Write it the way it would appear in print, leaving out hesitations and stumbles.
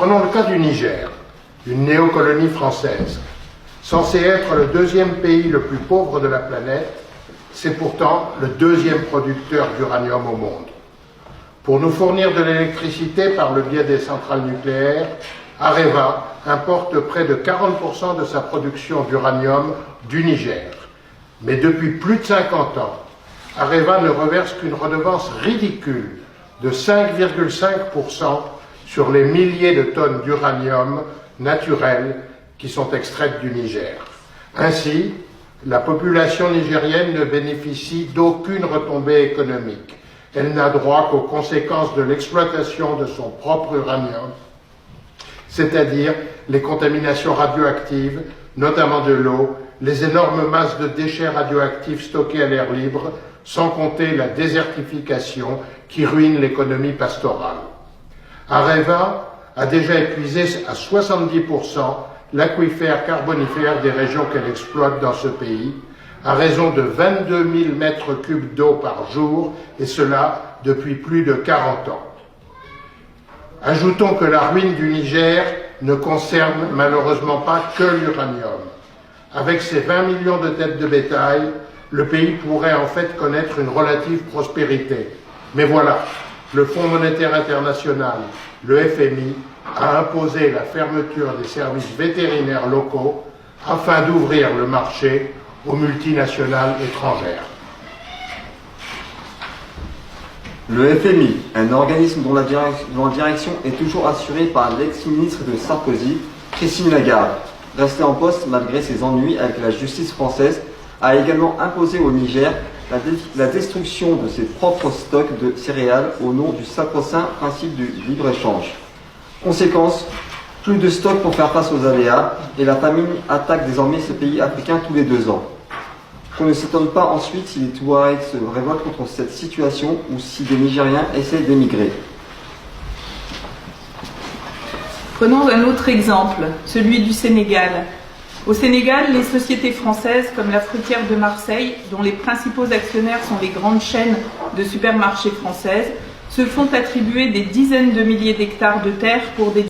Prenons le cas du Niger, une néocolonie française. Censé être le deuxième pays le plus pauvre de la planète, c'est pourtant le deuxième producteur d'uranium au monde. Pour nous fournir de l'électricité par le biais des centrales nucléaires, Areva importe près de 40% de sa production d'uranium du Niger. Mais depuis plus de 50 ans, Areva ne reverse qu'une redevance ridicule de 5,5% sur les milliers de tonnes d'uranium naturel qui sont extraites du Niger. Ainsi, la population nigérienne ne bénéficie d'aucune retombée économique. Elle n'a droit qu'aux conséquences de l'exploitation de son propre uranium, c'est-à-dire les contaminations radioactives, notamment de l'eau, les énormes masses de déchets radioactifs stockés à l'air libre, sans compter la désertification qui ruine l'économie pastorale. Areva a déjà épuisé à 70% l'aquifère carbonifère des régions qu'elle exploite dans ce pays, à raison de 22 000 mètres cubes d'eau par jour, et cela depuis plus de 40 ans. Ajoutons que la ruine du Niger ne concerne malheureusement pas que l'uranium. Avec ses 20 millions de têtes de bétail, le pays pourrait en fait connaître une relative prospérité. Mais voilà, le Fonds monétaire international, le FMI, a imposé la fermeture des services vétérinaires locaux afin d'ouvrir le marché aux multinationales étrangères. Le FMI, un organisme dont la direction est toujours assurée par l'ex-ministre de Sarkozy, Christine Lagarde, restée en poste malgré ses ennuis avec la justice française, a également imposé au Niger la destruction de ses propres stocks de céréales au nom du sacro-saint principe du libre-échange. Conséquence, plus de stocks pour faire face aux aléas, et la famine attaque désormais ce pays africain tous les 2 ans. Qu'on ne s'étonne pas ensuite si les Touaregs se révoltent contre cette situation ou si des Nigériens essaient d'émigrer. Prenons un autre exemple, celui du Sénégal. Au Sénégal, les sociétés françaises comme la Fruitière de Marseille, dont les principaux actionnaires sont les grandes chaînes de supermarchés françaises, se font attribuer des dizaines de milliers d'hectares de terre pour des